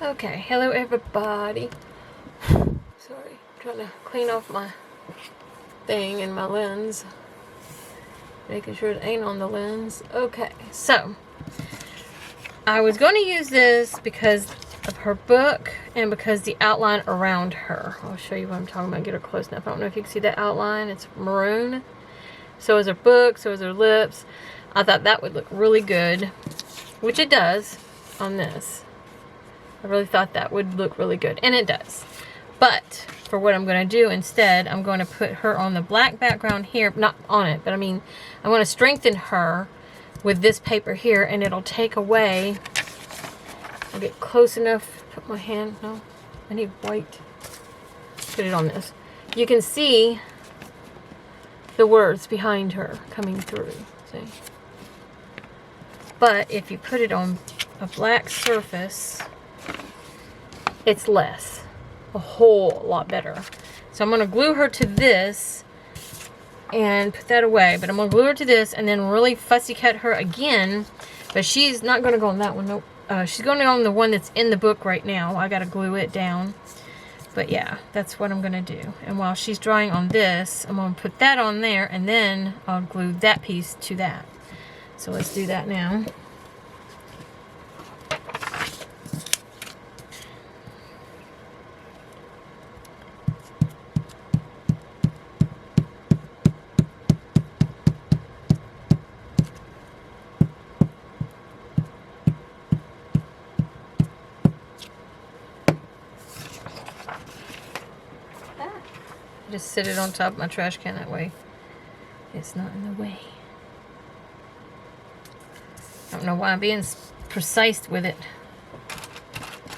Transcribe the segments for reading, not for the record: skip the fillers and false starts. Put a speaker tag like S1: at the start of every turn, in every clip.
S1: Okay, hello everybody. Sorry, trying to clean off my thing and my lens. Making sure it ain't on the lens. Okay, so I was going to use this because of her book and because the outline around her. I'll show you what I'm talking about. Get her close enough. I don't know if you can see that outline. It's maroon. So is her book. So is her lips. I thought that would look really good, which it does on this. I really thought that would look really good, and it does. But for what I'm going to do instead, I'm going to put her on the black background here, not on it, but I mean, I'm going to strengthen her with this paper here, and it'll take away, I'll get close enough, put my hand, no, I need white, put it on this. You can see the words behind her coming through, see? But if you put it on a black surface, it's less, a whole lot better. So I'm going to glue her to this and put that away, but I'm going to glue her to this and then really fussy cut her again, but she's not going to go on that one. Nope. She's going to go on the one that's in the book right now. I got to glue it down, but yeah, that's what I'm going to do. And while she's drawing on this, I'm going to put that on there, and then I'll glue that piece to that. So let's do that now. Just sit it on top of my trash can, that way it's not in the way. I don't know why I'm being precise with it.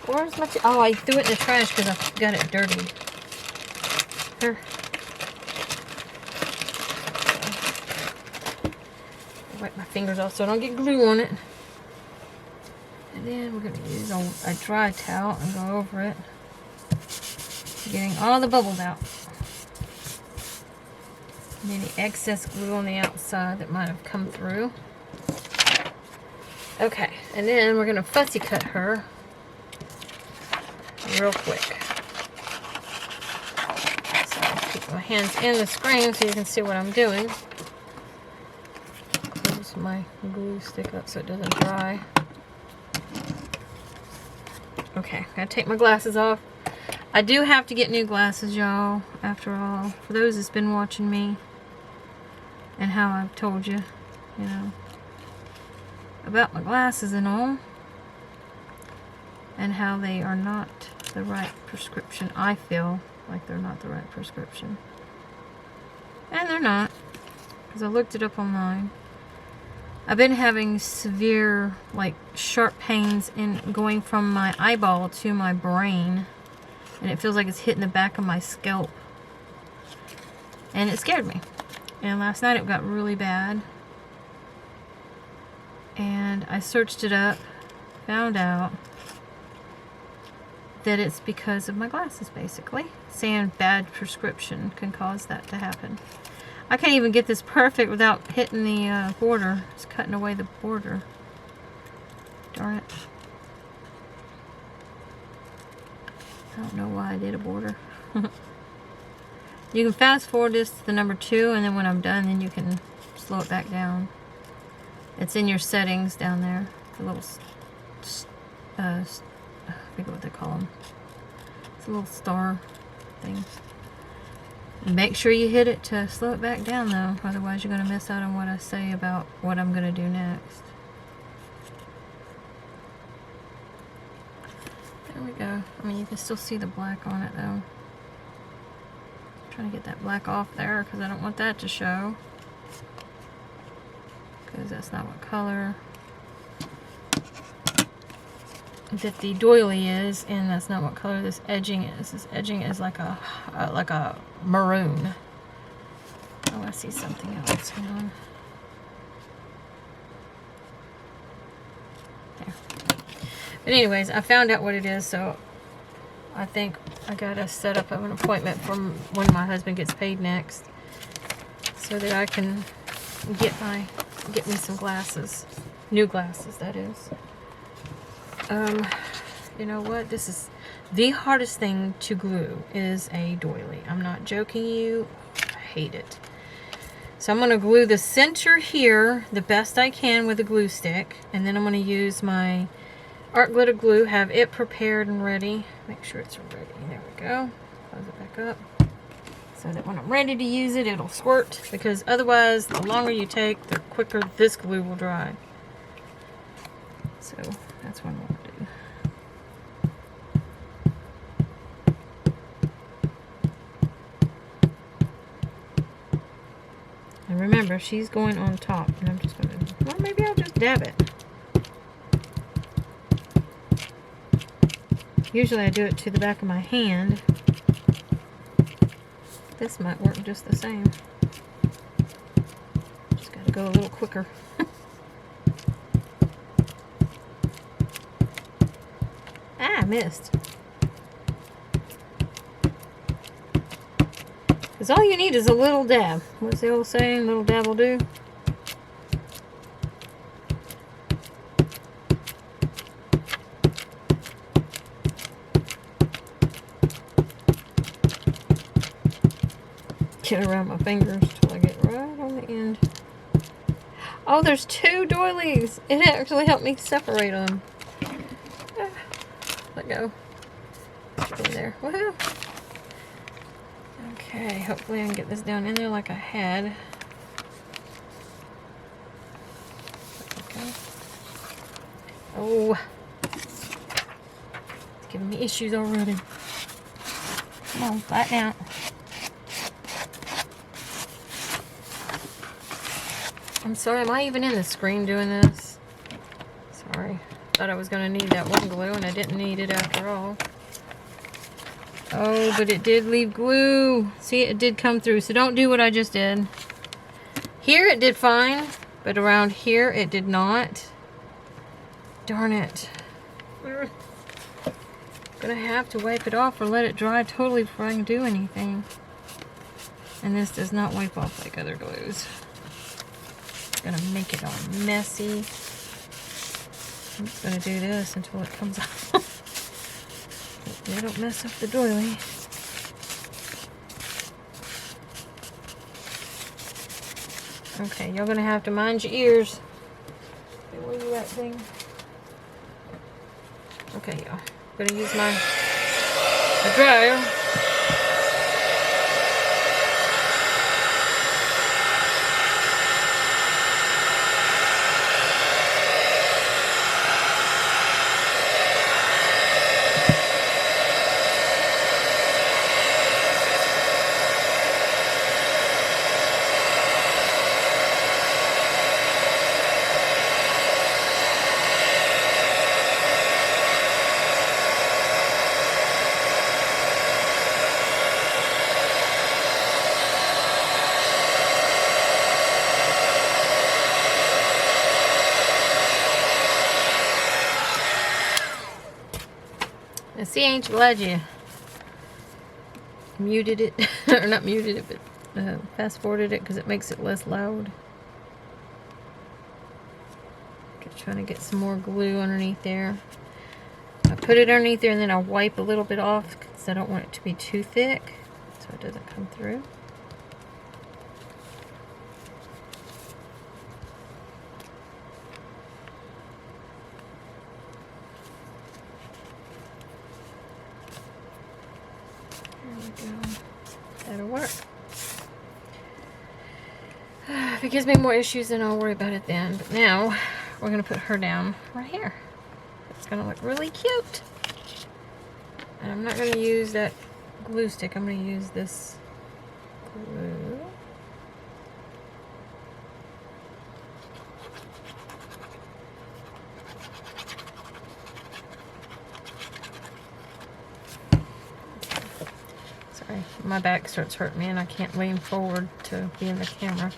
S1: Where's my oh, I threw it in the trash because I got it dirty. Here. Wipe my fingers off so I don't get glue on it. And then we're going to use a dry towel and go over it, getting all the bubbles out. And any excess glue on the outside that might have come through. Okay, and then we're going to fussy cut her real quick. So I'll keep my hands in the screen so you can see what I'm doing. Close my glue stick up so it doesn't dry. Okay, gotta take my glasses off. I do have to get new glasses, y'all, after all. For those that's been watching me and how I've told you, you know, about my glasses and all, and how they are not the right prescription. I feel like they're not the right prescription. And they're not, because I looked it up online. I've been having severe, like, sharp pains in going from my eyeball to my brain, and it feels like it's hitting the back of my scalp, and it scared me. And last night it got really bad, and I searched it up, found out that it's because of my glasses, basically. Saying bad prescription can cause that to happen. I can't even get this perfect without hitting the border. It's cutting away the border. Darn it. I don't know why I did a border. You can fast forward this to the number 2, and then when I'm done, then you can slow it back down. It's in your settings down there. The little, I forget what they call them. It's a little star thing. Make sure you hit it to slow it back down, though. Otherwise, you're going to miss out on what I say about what I'm going to do next. There we go. I mean, you can still see the black on it, though. Trying to get that black off there because I don't want that to show, because that's not what color that the doily is, and that's not what color this edging is. This edging is like a maroon. Oh, I see something else. Hold on. There. But anyways, I found out what it is, so I think I gotta set up an appointment for when my husband gets paid next, so that I can get me some glasses, new glasses, that is. You know what? This is the hardest thing to glue is a doily. I'm not joking you. I hate it. So I'm going to glue the center here the best I can with a glue stick. And then I'm going to use my art glitter glue, have it prepared and ready. Make sure it's ready. There we go. Close it back up. So that when I'm ready to use it, it'll squirt. Because otherwise, the longer you take, the quicker this glue will dry. So that's what I'm going to do. And remember, she's going on top. And I'm just going to, well, maybe I'll just dab it. Usually I do it to the back of my hand. This might work just the same. Just got to go a little quicker. Ah, I missed. Because all you need is a little dab. What's the old saying? Little dab will do. Get around my fingers till I get right on the end. Oh, there's two doilies. It actually helped me separate them. Let go. Get in there. Woohoo! Okay, hopefully I can get this down in there like I had. Okay. Oh, it's giving me issues already. Come on, flatten out. I'm sorry, am I even in the screen doing this? Sorry. Thought I was going to need that one glue, and I didn't need it after all. Oh, but it did leave glue. See, it did come through, so don't do what I just did. Here it did fine, but around here it did not. Darn it. I'm going to have to wipe it off or let it dry totally before I can do anything. And this does not wipe off like other glues. Gonna make it all messy. I'm just gonna do this until it comes off. Hopefully I don't mess up the doily. Okay, you're gonna have to mind your ears. Okay, where you at, thing? Okay, y'all. I'm gonna use my dryer. See, ain't you glad you muted it, or not muted it, but fast forwarded it because it makes it less loud. Just trying to get some more glue underneath there. I put it underneath there and then I wipe a little bit off because I don't want it to be too thick so it doesn't come through. That'll work. If it gives me more issues, then I'll worry about it then. But now, we're going to put her down right here. It's going to look really cute. And I'm not going to use that glue stick. I'm going to use this glue. My back starts hurting me and I can't lean forward to be in the camera.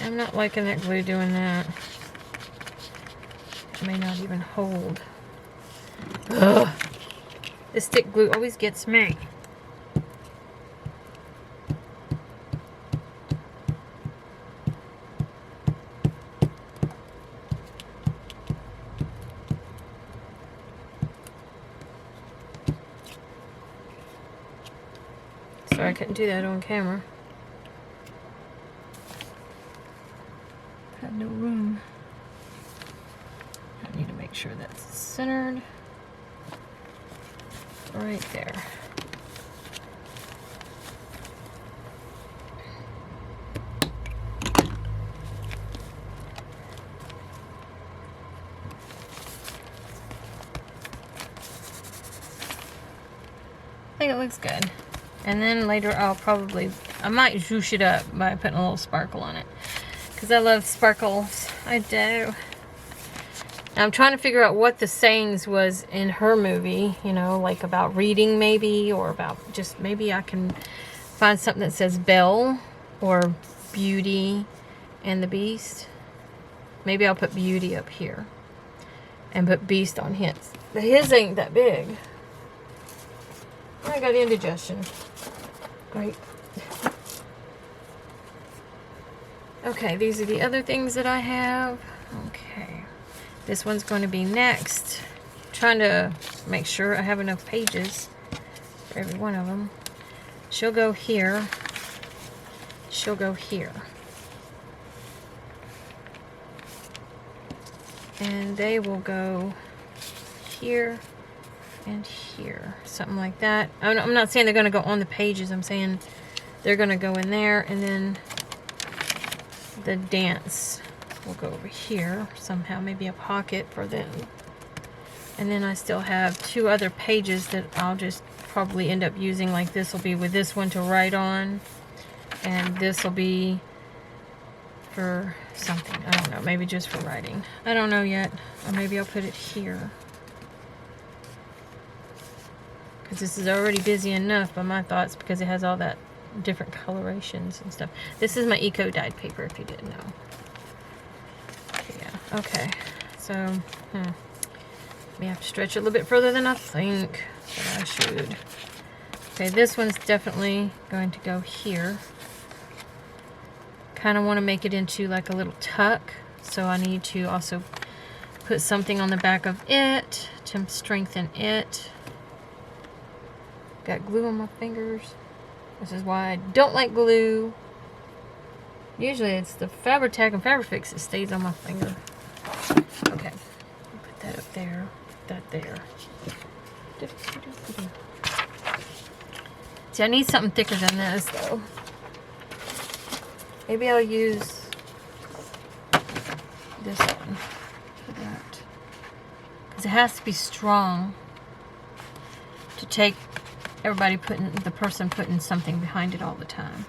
S1: I'm not liking that glue doing that. It may not even hold. Ugh. This stick glue always gets me. Sorry, I couldn't do that on camera. Had no room. I need to make sure that's centered. Right there. I think it looks good. And then later I might zhoosh it up by putting a little sparkle on it. Because I love sparkles. I do. I'm trying to figure out what the sayings was in her movie, you know, like about reading maybe, or about just maybe I can find something that says Belle or Beauty and the Beast. Maybe I'll put Beauty up here and put Beast on his. But his ain't that big. I got indigestion. Great. Okay, these are the other things that I have. Okay. This one's going to be next. I'm trying to make sure I have enough pages for every one of them. She'll go here. She'll go here. And they will go here and here. Something like that. I'm not saying they're going to go on the pages. I'm saying they're going to go in there, and then the dance will go over here somehow. Maybe a pocket for them. And then I still have 2 other pages that I'll just probably end up using. Like this will be with this one to write on. And this will be for something. I don't know. Maybe just for writing. I don't know yet. Or maybe I'll put it here. Because this is already busy enough by my thoughts, because it has all that different colorations and stuff. This is my eco dyed paper, if you didn't know. Yeah, okay. So, we have to stretch it a little bit further than I think that I should. Okay, this one's definitely going to go here. Kind of want to make it into like a little tuck, so I need to also put something on the back of it to strengthen it. Got glue on my fingers. This is why I don't like glue. Usually it's the Fabri-Tac and Fabri-Fix that stays on my finger. Okay, put that up there, put that there. See, I need something thicker than this though. Maybe I'll use this one for that. Because it has to be strong to take the person putting something behind it all the time.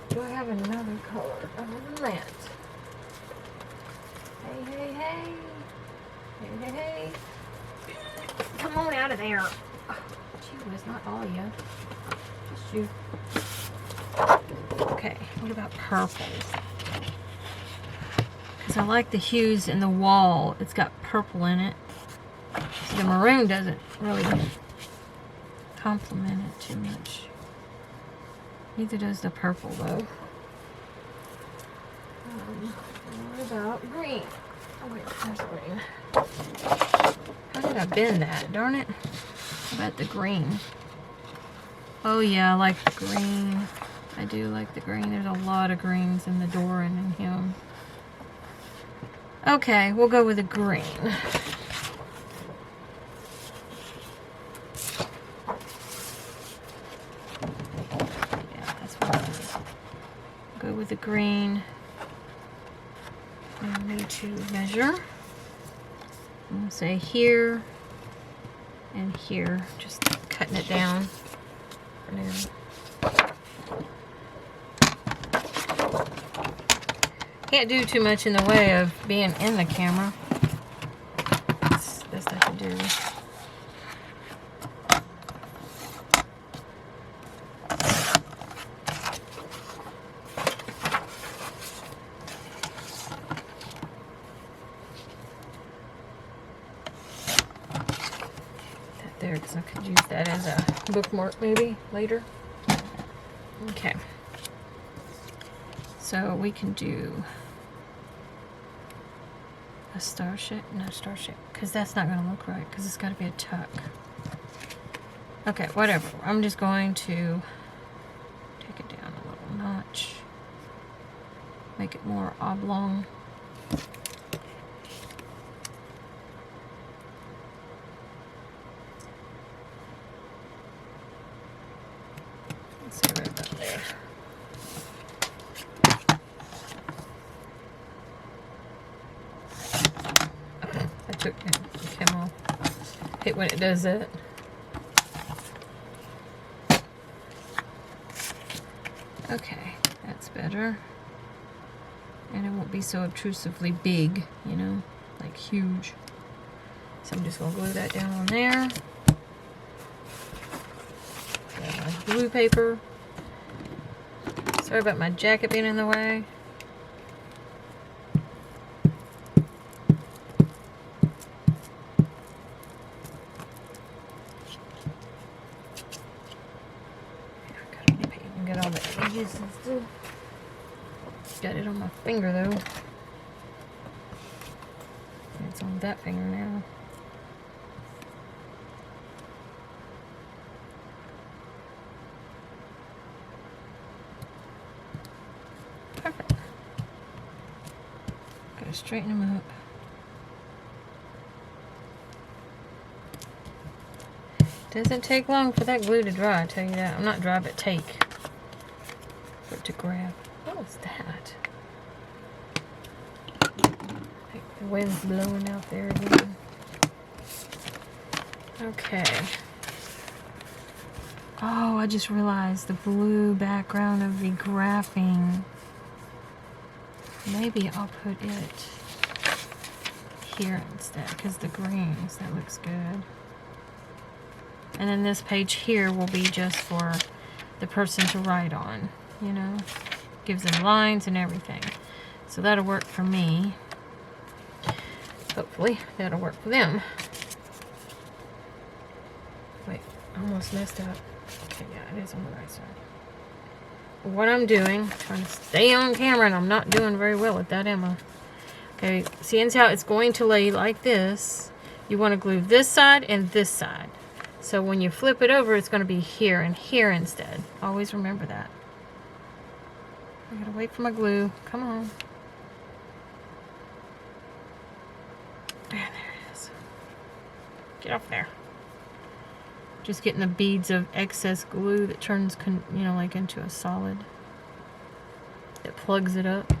S1: Do I have another color other than that? Hey, hey, hey. Hey, hey, hey. Come on out of there. Oh, gee whiz, not all of you. Just you. Okay, what about purples? Because I like the hues in the wall. It's got purple in it. So the maroon doesn't really complement it too much. Neither does the purple though. What about green? Oh wait, there's green. How did I bend that? Darn it. How about the green? Oh yeah, I like the green. I do like the green. There's a lot of greens in the door and in him. Okay, we'll go with the green. Go with the green. I need to measure. I'm going to say here and here, just cutting it down for now. Can't do too much in the way of being in the camera. That's the best I can do. There, because I could use that as a bookmark maybe later. Okay. So we can do a star shape, no star shape, because that's not going to look right, because it's got to be a tuck. Okay, whatever. I'm just going to notch. Make it more oblong. Let's see, right about there. I took it, came off. Hate when it does that. Okay, that's better. And it won't be so obtrusively big, you know, like huge. So I'm just gonna glue that down on there. Got my glue paper. Sorry about my jacket being in the way. Get all the edges and stuff. Got it on my finger though. It's on that finger now. Perfect. Gotta straighten them up. Doesn't take long for that glue to dry, I tell you that. I'm not dry, but take. For it to grab. What was that? Like the wind's blowing out there again. Okay. Oh, I just realized the blue background of the graphing. Maybe I'll put it here instead, because the greens, that looks good. And then this page here will be just for the person to write on, you know. Gives them lines and everything. So that'll work for me. Hopefully that'll work for them. Wait, I almost messed up. Okay, yeah, it is on the right side. What I'm doing, trying to stay on camera, and I'm not doing very well at that, am I? Okay, seeing how it's going to lay like this, you want to glue this side and this side. So when you flip it over, it's going to be here and here instead. Always remember that. I gotta wait for my glue. Come on. And there it is. Get off there. Just getting the beads of excess glue that turns, you know, like into a solid. That plugs it up.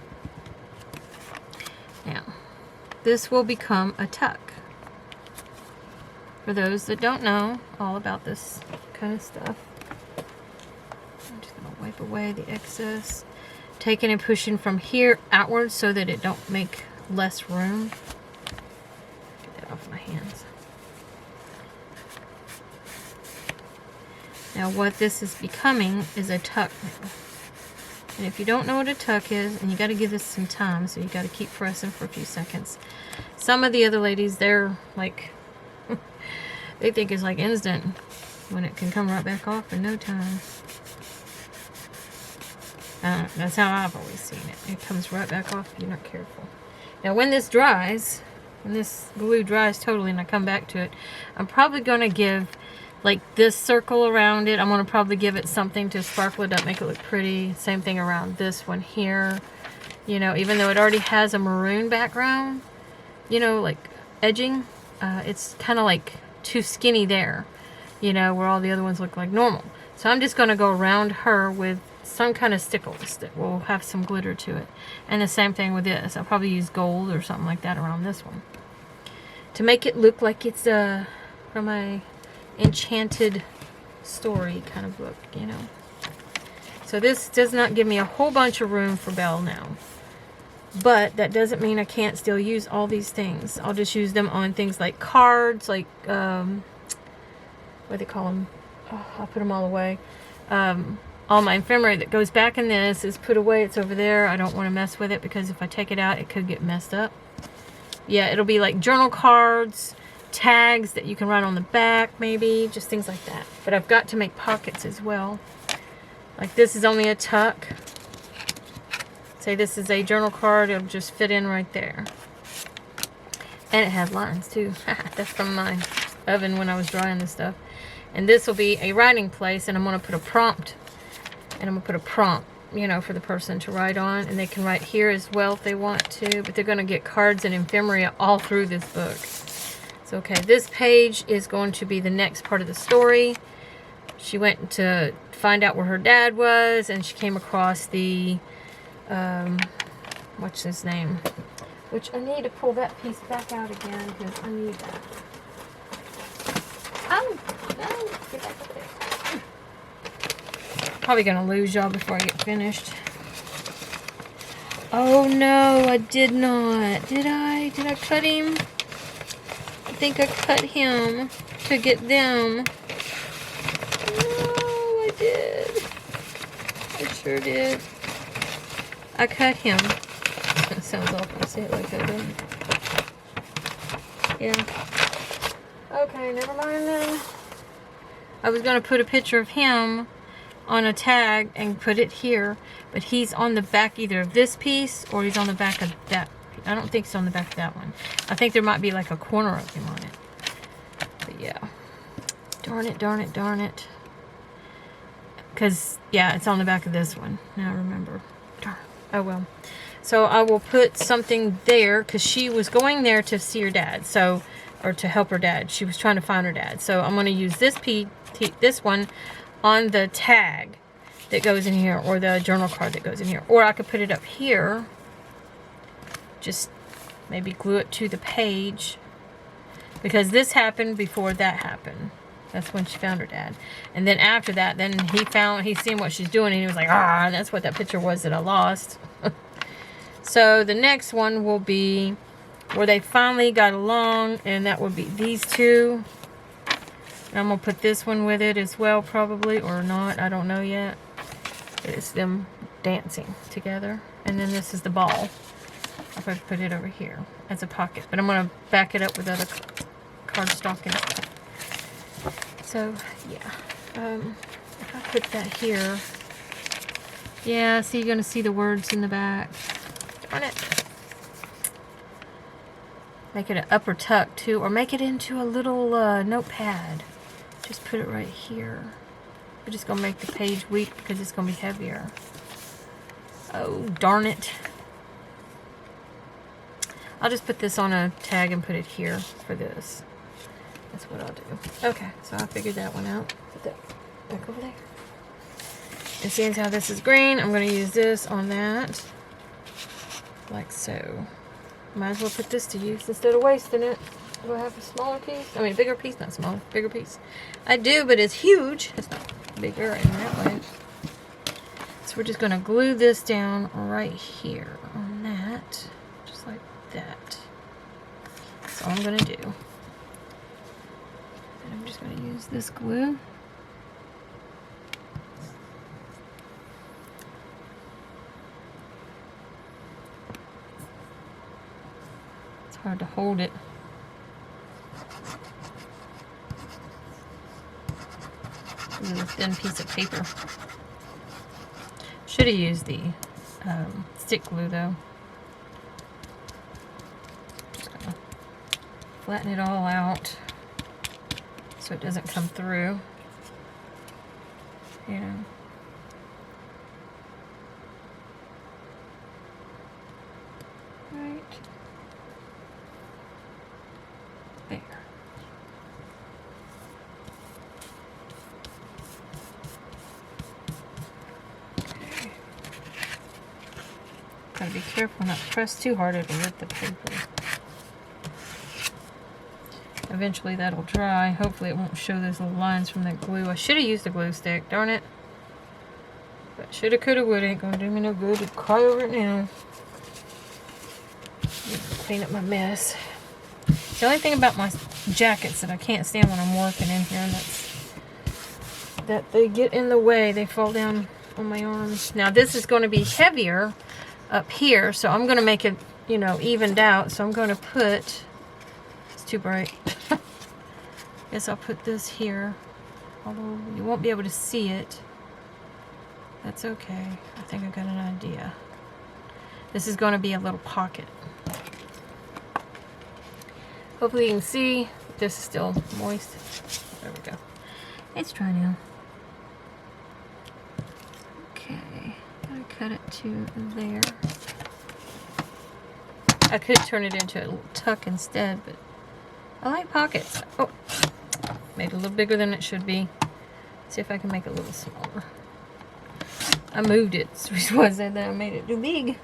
S1: Now, this will become a tuck. For those that don't know all about this kind of stuff, I'm just going to wipe away the excess. Taking and pushing from here outwards so that it don't make less room. Get that off my hands. Now what this is becoming is a tuck now. And if you don't know what a tuck is, and you got to give this some time, so you got to keep pressing for a few seconds. Some of the other ladies, they're like... they think it's like instant when it can come right back off in no time. That's how I've always seen it. It comes right back off if you're not careful. Now when this dries, when this glue dries totally and I come back to it, I'm probably going to give like this circle around it. I'm going to probably give it something to sparkle it up, make it look pretty. Same thing around this one here. You know, even though it already has a maroon background, you know, like edging, it's kind of like too skinny there, you know, where all the other ones look like normal. So I'm just going to go around her with some kind of stickles that will have some glitter to it. And the same thing with this. I'll probably use gold or something like that around this one to make it look like it's from a enchanted story kind of book, you know. So this does not give me a whole bunch of room for Belle now. But that doesn't mean I can't still use all these things. I'll just use them on things like cards, like, what do they call them? Oh, I'll put them all away. All my ephemera that goes back in this is put away. It's over there. I don't want to mess with it because if I take it out, it could get messed up. Yeah, it'll be like journal cards, tags that you can write on the back, maybe. Just things like that. But I've got to make pockets as well. Like this is only a tuck. Say this is a journal card, it'll just fit in right there. And it has lines too. That's from my oven when I was drying this stuff. And this will be a writing place, and I'm going to put a prompt. And I'm going to put a prompt you know, for the person to write on, and they can write here as well if they want to, but they're going to get cards and ephemera all through this book. So, okay, this page is going to be the next part of the story. She went to find out where her dad was, and she came across the, what's his name? Which I need to pull that piece back out again, because I need that. Oh, no, get back up there. Probably gonna lose y'all before I get finished. Oh no, I did not. Did I? Did I cut him? I think I cut him to get them. No, I did. I sure did. I cut him. That sounds awful to say it like that, doesn't it? Yeah. Okay, never mind then. I was gonna put a picture of him on a tag and put it here, but he's on the back either of this piece or he's on the back of that. I don't think it's on the back of that one. I think there might be like a corner of him on it. But yeah. Darn it, darn it, darn it. Because, yeah, it's on the back of this one. Now I remember. Darn. Oh well. So I will put something there because she was going there to see her dad. So, or to help her dad. She was trying to find her dad. So I'm going to use this one on the tag that goes in here, or the journal card that goes in here, or I could put it up here, just maybe glue it to the page, because this happened before that happened. That's when she found her dad, and then after that, then he's seen what she's doing, and he was like, ah, and that's what that picture was that I lost. So the next one will be where they finally got along, and that would be these two. And I'm going to put this one with it as well, probably, or not. I don't know yet. It's them dancing together. And then this is the ball. I'll probably put it over here as a pocket. But I'm going to back it up with other cardstock and stuff. So, yeah. If I put that here. Yeah, see, you're going to see the words in the back. Darn it. Make it an upper tuck, too. Or make it into a little notepad. Just put it right here. We're just going to make the page weak because it's going to be heavier. Oh, darn it. I'll just put this on a tag and put it here for this. That's what I'll do. Okay, so I figured that one out. Put that back over there. And seeing how this is green, I'm going to use this on that. Like so. Might as well put this to use instead of wasting it. Do I have a smaller piece? I mean, a bigger piece? Not smaller, bigger piece. I do, but it's huge. It's not bigger in that way. So we're just going to glue this down right here on that. Just like that. That's all I'm going to do. And I'm just going to use this glue. It's hard to hold it. This is a thin piece of paper. Should have used the stick glue though. Just gonna flatten it all out so it doesn't come through. You know. Right there. Gotta be careful not to press too hard, it'll rip the paper. Eventually that'll dry. Hopefully it won't show those little lines from that glue. I should have used a glue stick, darn it. But shoulda, coulda, woulda. Ain't gonna do me no good to cry over it now. Clean up my mess. The only thing about my jackets that I can't stand when I'm working in here, and that's that they get in the way. They fall down on my arms. Now this is going to be heavier up here, so I'm going to make it, you know, evened out. So I'm going to put, it's too bright. Guess I'll put this here, although you won't be able to see it. That's okay. I think I got an idea. This is going to be a little pocket. Hopefully you can see this is still moist. There we go. It's dry now. Okay, gotta cut it to there. I could turn it into a little tuck instead, but I like pockets. Oh, made it a little bigger than it should be. See if I can make it a little smaller. I moved it. That's the reason why I said that I made it too big.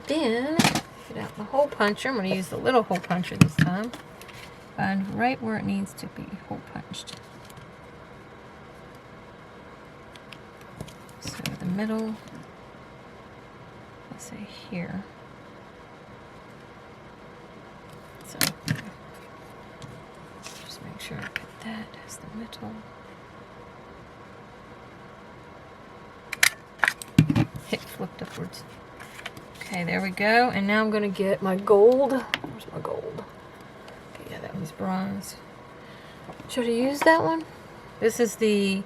S1: Then, get out the hole puncher. I'm going to use the little hole puncher this time. Find right where it needs to be hole punched. So the middle, let's say here. So, just make sure I put that as the middle. Hit flipped upwards. Okay, there we go. And now I'm going to get my gold. Where's my gold? Okay, yeah, that one's bronze. Should I use that one? This is the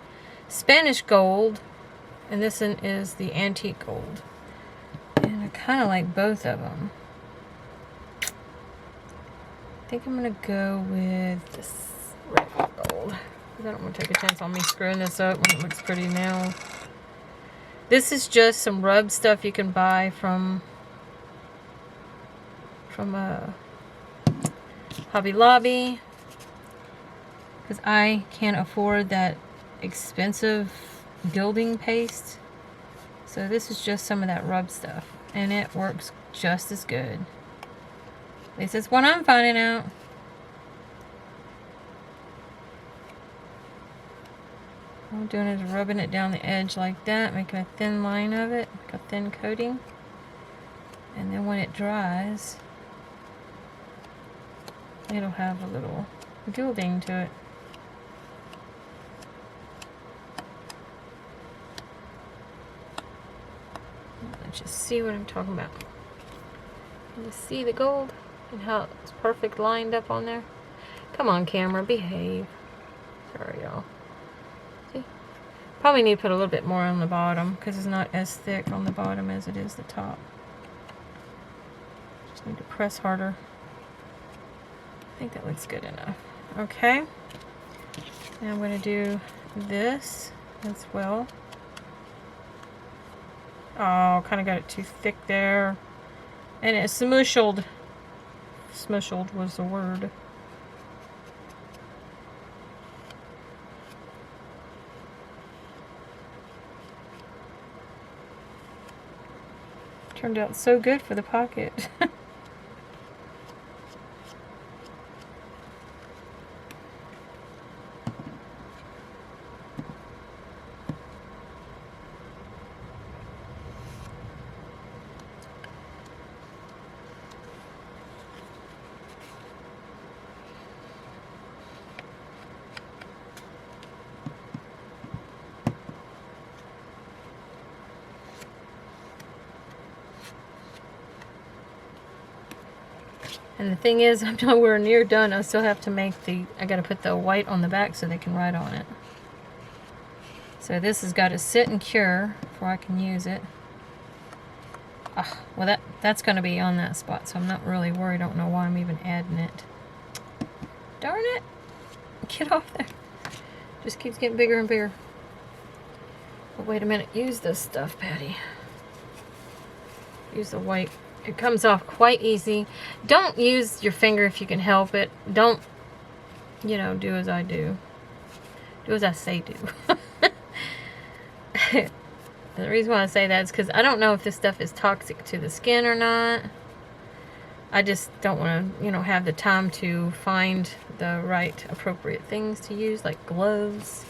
S1: Spanish gold, and this one is the antique gold. And I kind of like both of them. I think I'm going to go with this red gold. I don't want to take a chance on me screwing this up when it looks pretty now. This is just some rub stuff you can buy from Hobby Lobby, because I can't afford that expensive gilding paste. So this is just some of that rub stuff, and it works just as good. At least that's what I'm finding out. All I'm doing is rubbing it down the edge like that, making a thin line of it, like a thin coating. And then when it dries, it'll have a little gilding to it. Let's just see what I'm talking about. Can you see the gold and how it's perfect lined up on there? Come on, camera, behave. Sorry, y'all. Probably need to put a little bit more on the bottom because it's not as thick on the bottom as it is the top. Just need to press harder. I think that looks good enough. Okay. Now I'm going to do this as well. Oh, kind of got it too thick there. And it smushed. Smushed was the word. Turned out so good for the pocket. And the thing is, I'm nowhere near done. I still have to make I gotta put the white on the back so they can write on it. So this has got to sit and cure before I can use it. Well, that's gonna be on that spot, so I'm not really worried. I don't know why I'm even adding it. Darn it! Get off there. Just keeps getting bigger and bigger. But wait a minute, use this stuff, Patty. Use the white. It comes off quite easy. Don't use your finger if you can help it. Don't, you know, do as I do. Do as I say do. The reason why I say that is because I don't know if this stuff is toxic to the skin or not. I just don't want to, you know, have the time to find the right appropriate things to use, like gloves.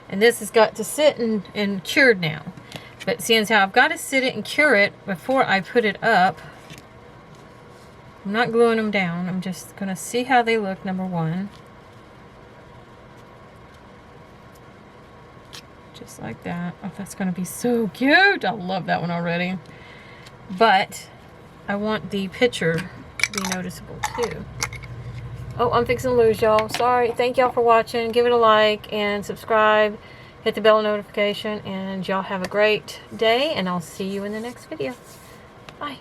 S1: And this has got to sit and cured now. But seeing as how I've got to sit it and cure it before I put it up, I'm not gluing them down. I'm just going to see how they look, number one. Just like that. Oh, that's going to be so cute. I love that one already. But I want the picture to be noticeable too. Oh, I'm fixing to lose y'all. Sorry. Thank y'all for watching. Give it a like and subscribe. Hit the bell notification, and y'all have a great day, and I'll see you in the next video. Bye.